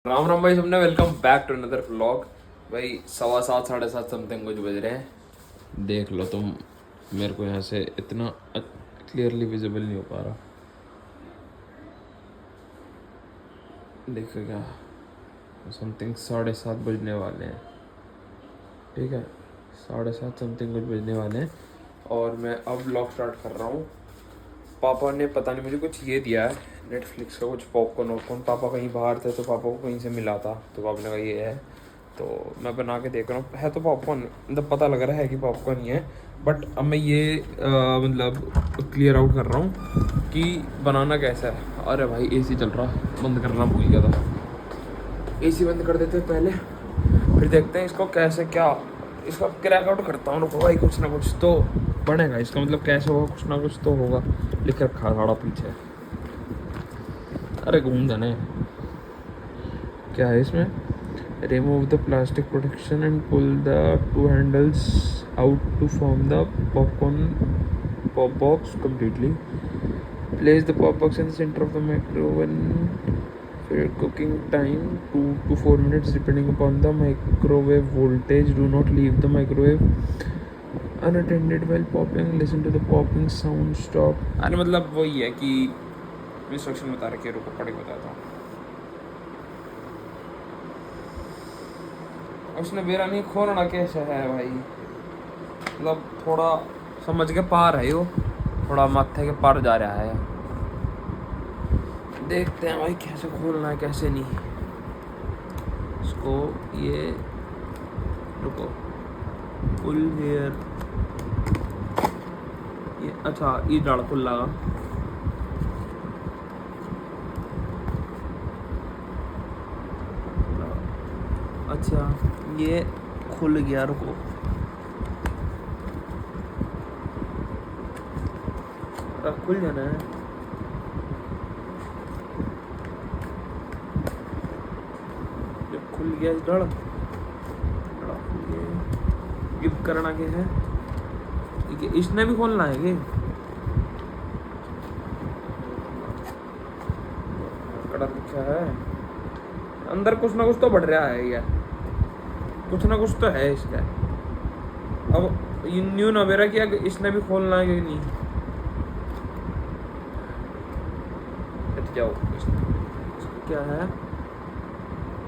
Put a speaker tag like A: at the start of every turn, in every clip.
A: राम राम भाई, सबने welcome back to another vlog. भाई 7:15 7:30 समथिंग कुछ बज रहे हैं। देख लो तुम, मेरे को यहाँ से इतना क्लियरली विजिबल नहीं हो पा रहा। देखो क्या, समथिंग 7:30 बजने वाले हैं। ठीक है, 7:30 समथिंग कुछ बजने वाले हैं और मैं अब व्लॉग स्टार्ट कर रहा हूँ। पापा ने पता नहीं मुझे कुछ ये दिया है, नेटफ्लिक्स का कुछ पॉपकॉर्न वॉपकॉर्न। पापा कहीं बाहर थे तो पापा को कहीं से मिला था, तो पापा ने कहा ये है, तो मैं बना के देख रहा हूँ। है तो पॉपकॉर्न, मतलब पता लग रहा है कि पॉपकॉर्न ही है, बट अब मैं ये मतलब क्लियर आउट कर रहा हूँ कि बनाना कैसा है। अरे भाई एसी चल रहा, बंद करना भूल गया था। एसी बंद कर देते पहले, फिर देखते हैं इसको कैसे क्या, इसका क्रैक आउट करता हूँ। रुको भाई, कुछ ना कुछ तो बनेगा इसका, मतलब कैसे होगा, कुछ ना कुछ तो होगा। लिख रखा है थोड़ा पीछे। अरे घूम जाने, क्या है इसमें? Remove the plastic protection and pull the two handles out to form the popcorn pop box completely. Place the pop box in the centre of the microwave for cooking time 2 to 4 minutes depending upon the microwave voltage. Do not leave the microwave unattended while popping. Listen to the popping sound. Stop. अरे मतलब वही है कि instruction बता रखे, रुको पढ़ के बताता हूँ। उसने मेरा नहीं खोलना कैसे है भाई, मतलब थोड़ा समझ के पार है वो, थोड़ा माथे के पार जा रहा है। देखते हैं भाई कैसे खोलना है कैसे नहीं इसको। ये रुको, फुल हेयर, ये अच्छा ये डाल खुल लगा। अच्छा ये खुल गया, रुको। खुल जाना है। जब खुल गया इस डड़ गिफ्ट करना के है, ठीक है। इसने भी खोलना है कि कड़ा लिखा है अंदर, कुछ ना कुछ तो बढ़ रहा है, यार कुछ ना कुछ तो है इसका। अब न्यू नवेरा किया, इसने भी खोलना है कि नहीं। हट जाओ, क्या है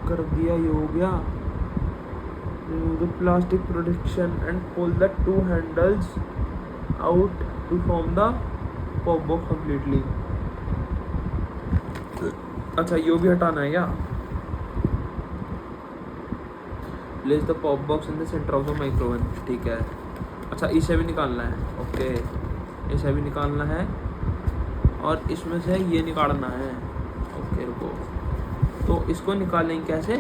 A: कर दिया, ये हो गया। Remove the plastic protection and pull the two handles out to form the pop box completely. अच्छा ये भी हटाना है क्या? Place the pop box in the center of the microwave. ठीक है। अच्छा इसे भी निकालना है, ओके इसे भी निकालना है और इसमें से ये निकालना है, ओके रुको। तो इसको निकालेंगे कैसे?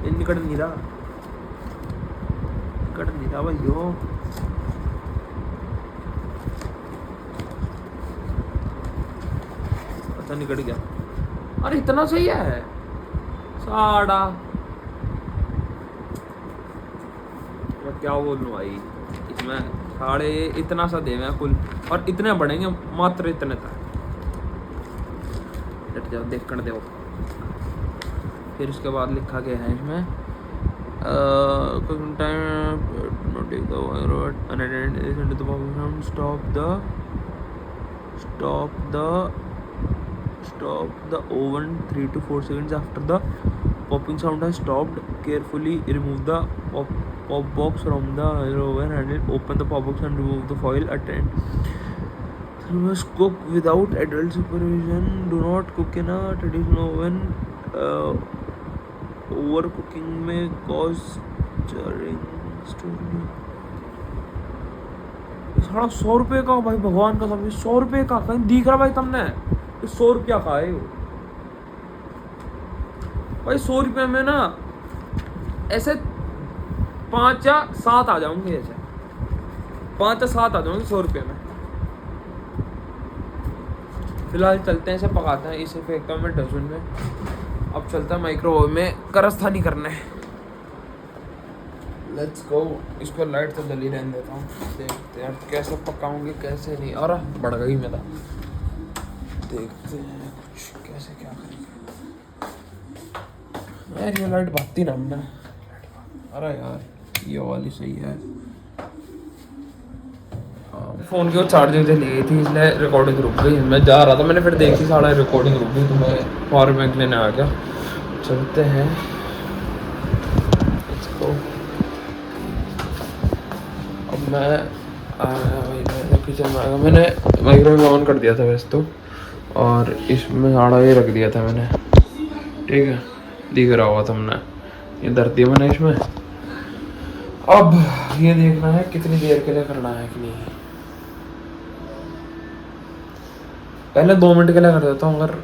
A: ये निकल नहीं रहा भाइयों। अच्छा निकल गया। अरे इतना सही है साड़ा, मैं क्या बोलूं भाई। इसमें साढ़े इतना सा दे मैं कुल, और इतने बढ़ेंगे मात्र इतने तक। हट जाओ, देख कर दो। फिर उसके बाद लिखा गया है इसमें stop the oven 3 to 4 seconds after the popping sound has stopped. Carefully remove the pop box from the oven handle. Open the pop box and remove the foil. You must cook without adult supervision. Do not cook in a traditional oven. Over cooking में cause साढ़ा 100 रुपये का भाई, भगवान का सब 100 रुपये का कहीं दिख रहा भाई तुमने? 100 रुपया का है भाई। 100 रुपये में ना ऐसे 5 या 7 आ जाऊंगे, ऐसे 5 या 7 आ जाऊंगे 100 रुपये में। फिलहाल चलते हैं, इसे पकाते हैं, इसे फेंकता हूँ मैं डस्टबिन में। अब चलता है माइक्रोवेव में कारस्तानी करने। Let's go. इसको लाइट तो जली रहने देता हूँ, देखते हैं कैसे पकाऊंगे कैसे नहीं। और बढ़ गई मेरा, देखते हैं कुछ कैसे क्या करेंगे। यार ये लाइट भागती ना हमने। अरे यार ये वाली सही है। फ़ोन की वो चार्जर चली गई थी इसलिए रिकॉर्डिंग रुक गई। मैं जा रहा था, मैंने फिर देखी सारा रिकॉर्डिंग रुक गई तो मैं पावर बैंक लेने आ गया। चलते हैं इसको। अब मैं आया भाई, मैंने किचन में आया, मैंने माइक्रोवेव ऑन कर दिया था वैसे तो, और इसमें आड़ा ये रख दिया था मैंने, ठीक है, दिख रहा हुआ था हमने, ये धर दिया मैंने इसमें। अब ये देखना है कितनी देर के लिए करना है कि नहीं। पहले 2 मिनट के लिए कर देता हूँ, अगर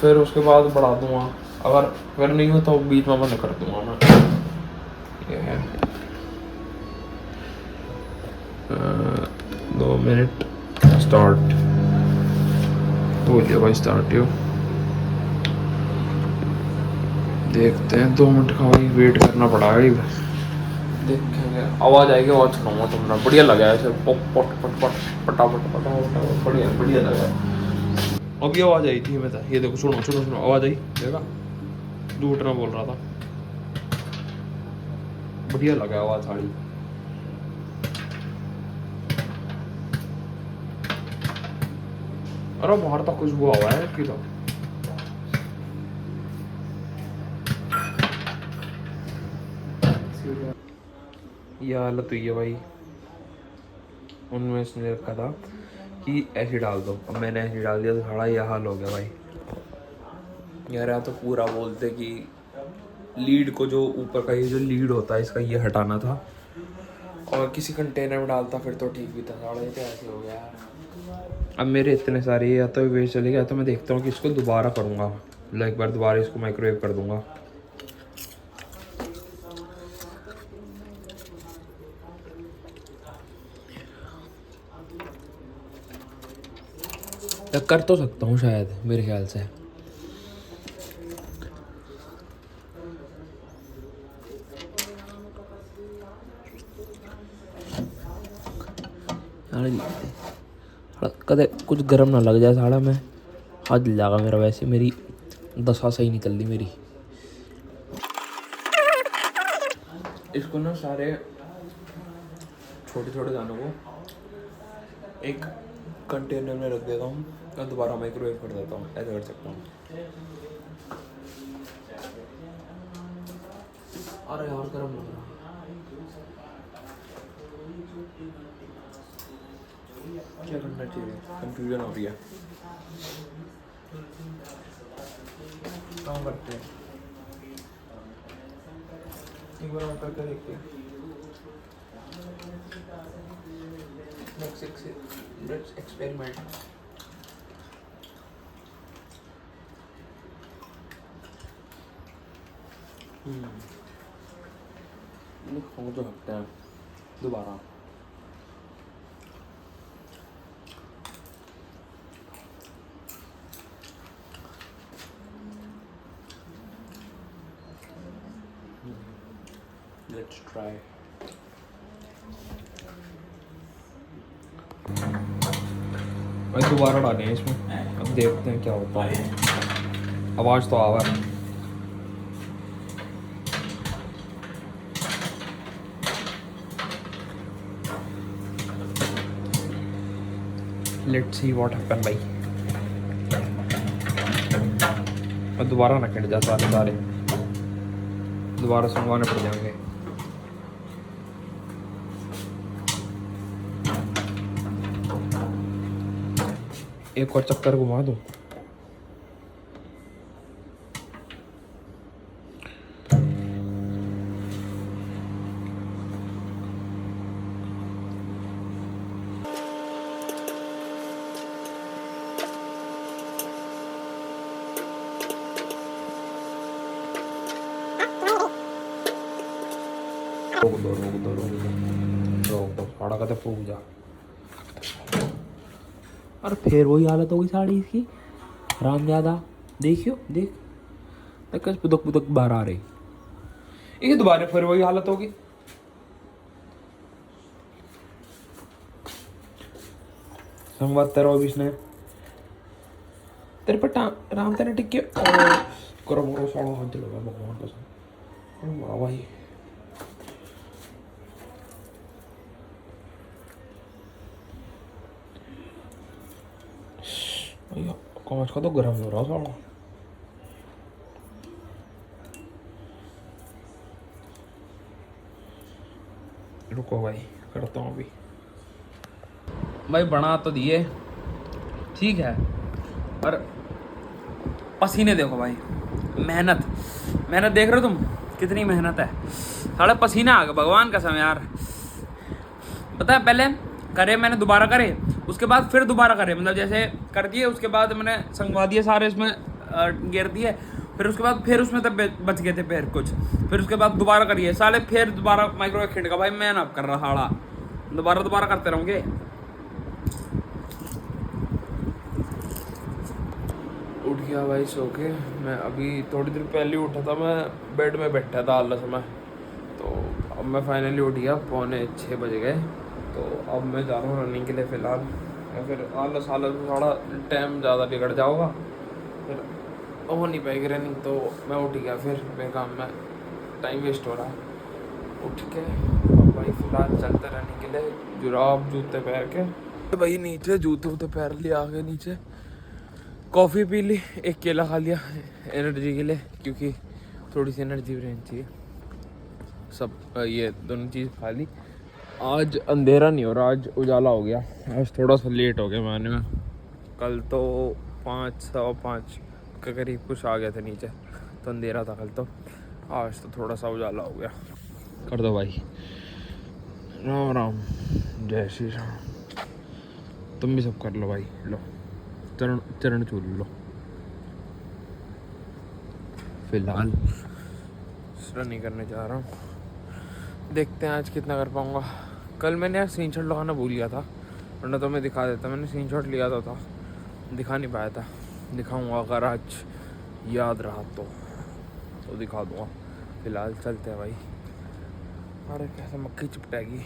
A: फिर उसके बाद बढ़ा दूंगा, अगर फिर नहीं हो तो बीच में बंद कर दूंगा मैं। ये है 2 मिनट स्टार्ट हो गया भाई, स्टार्ट यो। देखते हैं 2 मिनट का भाई वेट करना पड़ा है। देखेंगे, आवाज़ आएगी, आवाज़ सुनाऊंगा तुमने, बढ़िया लगा है ऐसे पट पट पट पट पटापट पटापट, बढ़िया बढ़िया लगा है। अभी आवाज़ आई थी, मैं था ये देखो, सुनो सुनो सुनो, आवाज़ आई, देखा, झूठ ना बोल रहा था, बढ़िया लगा आवाज़ साड़ी। अरे बाहर तक खुशबू हुआ है कि तो ये हालत हुई है भाई। उनमें इसने रखा था कि ऐसे डाल दो, अब मैंने ऐसे डाल दिया तो थोड़ा यह हाल हो गया भाई। यार तो पूरा बोलते कि लीड को, जो ऊपर का ये जो लीड होता है इसका, ये हटाना था, और किसी कंटेनर में डालता फिर तो ठीक भी था। साढ़े तो ऐसे हो गया यार। अब मेरे इतने सारे या तो वेस्ट चले गया, तो मैं देखता हूँ कि इसको दोबारा करूँगा, मतलब एक बार दोबारा इसको माइक्रोवेव कर दूँगा। कर तो सकता हूँ शायद, मेरे ख्याल से। कदे कुछ गर्म ना लग जाए साड़ा में, हाथ जल जाएगा मेरा। वैसे मेरी दशा सही निकल ली मेरी। इसको ना सारे छोटे छोटे दानों को एक कंटेनर में रख देता हूँ और दोबारा माइक्रोवेव कर देता हूँ, ऐसा कर सकता हूँ। अरे यार गर्म लग रहा। क्या करना चाहिए, कंफ्यूजन हो रही है। काम करते हैं, एक बार ऑर्डर कर देखते हैं। Let's experiment. लिखो जो हकते हैं दोबारा। Let's try. भाई दोबारा डाले हैं इसमें, अब देखते हैं क्या होता है। आवाज़ तो आ रहा है। लेट्स सी व्हाट हैपन भाई। और दोबारा ना कट जा सारे सारे, दोबारा संगवाने पड़ जाएंगे। एक और चक्कर घुमा दूँ। रोक दो रोक दो रोक दो रोक दो, साड़ा का तो फूक जा। और फिर वही हालत होगी साड़ी इसकी, राम ज्यादा। देखियो देख देख, पुदक पुदक बाहर आ रही, ये दोबारा फिर वही हालत होगी। संगवाद तेरा भी इसने तेरे पे राम तेरे टिक के करो मोरो साड़ा हाथ लगा भगवान कसम। वाह भाई भैया कांच का तो गर्म हो रहा साड़ा। रुको भाई करता हूँ अभी। भाई बना तो दिए ठीक है, पर पसीने देखो भाई, मेहनत मेहनत देख रहे हो तुम कितनी मेहनत है। साढ़े पसीना आ गया भगवान कसम यार। पता है पहले करे मैंने, दोबारा करे, उसके बाद फिर दोबारा करे, मतलब जैसे कर दिए उसके बाद मैंने संगवा दिए सारे इसमें गिर दिए, फिर उसके बाद फिर उसमें तब बच गए थे पैर कुछ, फिर उसके बाद दोबारा करिए साले, फिर दोबारा माइक्रोवेव खिंड का। भाई मैं ना कर रहा साड़ा, दोबारा करते रहोगे। उठ गया भाई सो के। मैं अभी थोड़ी देर पहले उठा था, मैं बेड में बैठा था आलस में, तो अब मैं फाइनली उठ गया, 5:45 बज गए। तो अब मैं जा रहा हूँ रनिंग के लिए फ़िलहाल, या फिर आलस में थोड़ा टाइम ज़्यादा बिगड़ जाओगा, फिर हो नहीं पाएगी रनिंग। तो मैं उठ गया, फिर मेरे काम में टाइम वेस्ट हो रहा है। उठ के अब भाई फ़िलहाल चलते रनिंग के लिए, जुराब जूते पहन के भाई नीचे जूते वूते पहन लिए, आगे नीचे कॉफ़ी पी ली, एक केला खा लिया एनर्जी के लिए, क्योंकि थोड़ी सी एनर्जी भी रहनी चाहिए। सब ये दोनों चीज़ खा ली। आज अंधेरा नहीं हो रहा, आज उजाला हो गया। आज थोड़ा सा लेट हो गया मैं आने में, कल तो 5:15 के करीब कुछ आ गया था नीचे, तो अंधेरा था कल तो। आज तो थोड़ा सा उजाला हो गया। कर दो भाई, राम राम, जय श्री राम। तुम भी सब कर लो भाई, लो चरण छू लो। फिलहाल रनिंग करने जा रहा हूँ, देखते हैं आज कितना कर पाऊँगा। कल मैंने यार स्क्रीनशॉट लगाना भूल गया था, वरना तो मैं दिखा देता। मैंने स्क्रीनशॉट लिया था दिखा नहीं पाया था, दिखाऊंगा अगर आज याद रहा तो दिखा दूँगा। फिलहाल चलते हैं भाई। अरे कैसे मक्खी चिपटाएगी,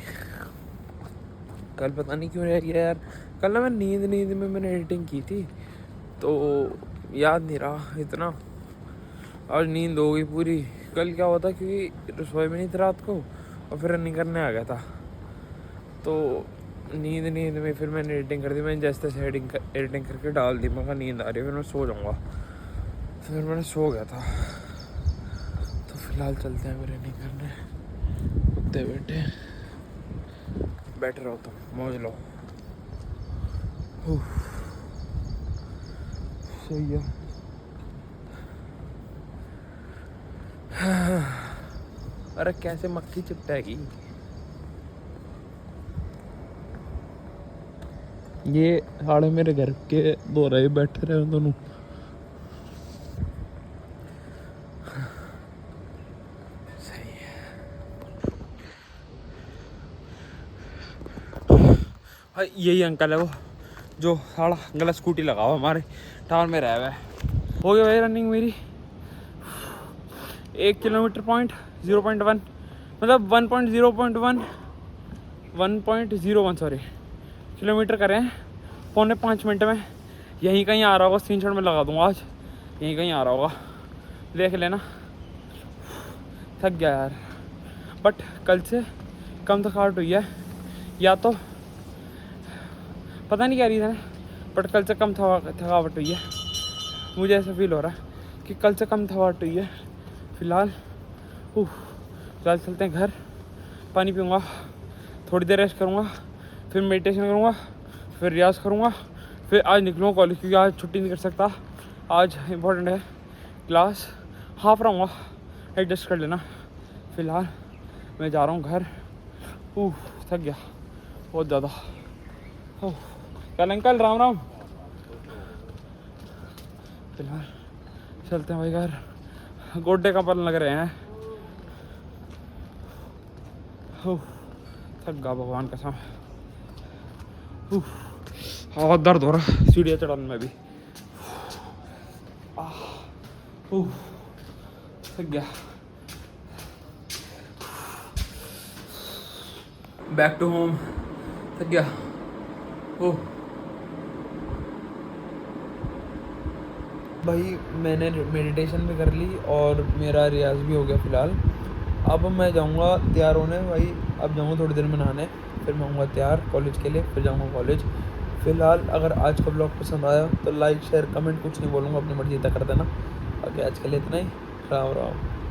A: कल पता नहीं क्यों रह गया यार। कल ना मैं नींद में मैंने एडिटिंग की थी, तो याद नहीं रहा इतना। आज नींद हो गई पूरी। कल क्या हुआ था, क्योंकि रसोई में नहीं थी रात को, और फिर रनिंग करने आ गया था, तो नींद में फिर मैंने एडिटिंग कर दी। मैंने जैसे तैसे एडिटिंग करके डाल दी। मैं नींद आ रही है, फिर मैं सो जाऊँगा, तो फिर मैंने सो गया था। तो फिलहाल चलते हैं रनिंग करने। कुत्ते बैठे रहो, तुम मौज लो। सही है। अरे कैसे मक्खी चिपटाएगी। ये साढ़े मेरे घर के दो रहे बैठे रहे दोनों। सही है भाई, यही अंकल है वो जो साड़ा गलत स्कूटी लगा हुआ हमारे टाउन में रह हुआ है। हो गया भाई रनिंग मेरी 1 किलोमीटर पॉइंट 0.1, मतलब 1.01 सॉरी किलोमीटर करें 4.5 मिनट में। यहीं कहीं आ रहा होगा, स्क्रीनशॉट में लगा दूंगा आज, यहीं कहीं आ रहा होगा, देख लेना। थक गया यार, बट कल से कम थकावट हुई है, या तो पता नहीं क्या रीज़न है, बट कल से कम थकावट हुई है। मुझे ऐसा फील हो रहा है कि कल से कम थकावट हुई है। फिलहाल फिलहाल चलते हैं घर, पानी पीऊँगा, थोड़ी देर रेस्ट करूँगा, फिर मेडिटेशन करूँगा, फिर रियाज़ करूँगा, फिर आज निकलूँगा कॉलेज, क्योंकि आज छुट्टी नहीं कर सकता। आज इम्पोर्टेंट है क्लास, हाफ रहूँगा, एडजस्ट कर लेना। फिलहाल मैं जा रहा हूँ घर। थक गया बहुत ज़्यादा। कल अंकल राम राम। फिलहाल चलते हैं भाई घर, गोड्डे का पल लग रहे हैं। थक गया भगवान कसम। बहुत दर्द हो रहा सीढ़ियाँ चढ़ाने में भी। थक गया। Back to home. थक गया। भाई मैंने मेडिटेशन भी कर ली और मेरा रियाज भी हो गया फ़िलहाल। अब मैं जाऊँगा तैयार होने भाई, अब जाऊँगा थोड़ी देर में नहाने, फिर मैं होऊँगा तैयार कॉलेज के लिए, फिर जाऊँगा कॉलेज। फ़िलहाल अगर आज का ब्लॉग पसंद आया तो लाइक शेयर कमेंट कुछ नहीं बोलूँगा, अपनी मर्ज़ी तय कर देना। बाकी आज के लिए इतना ही। राम राम।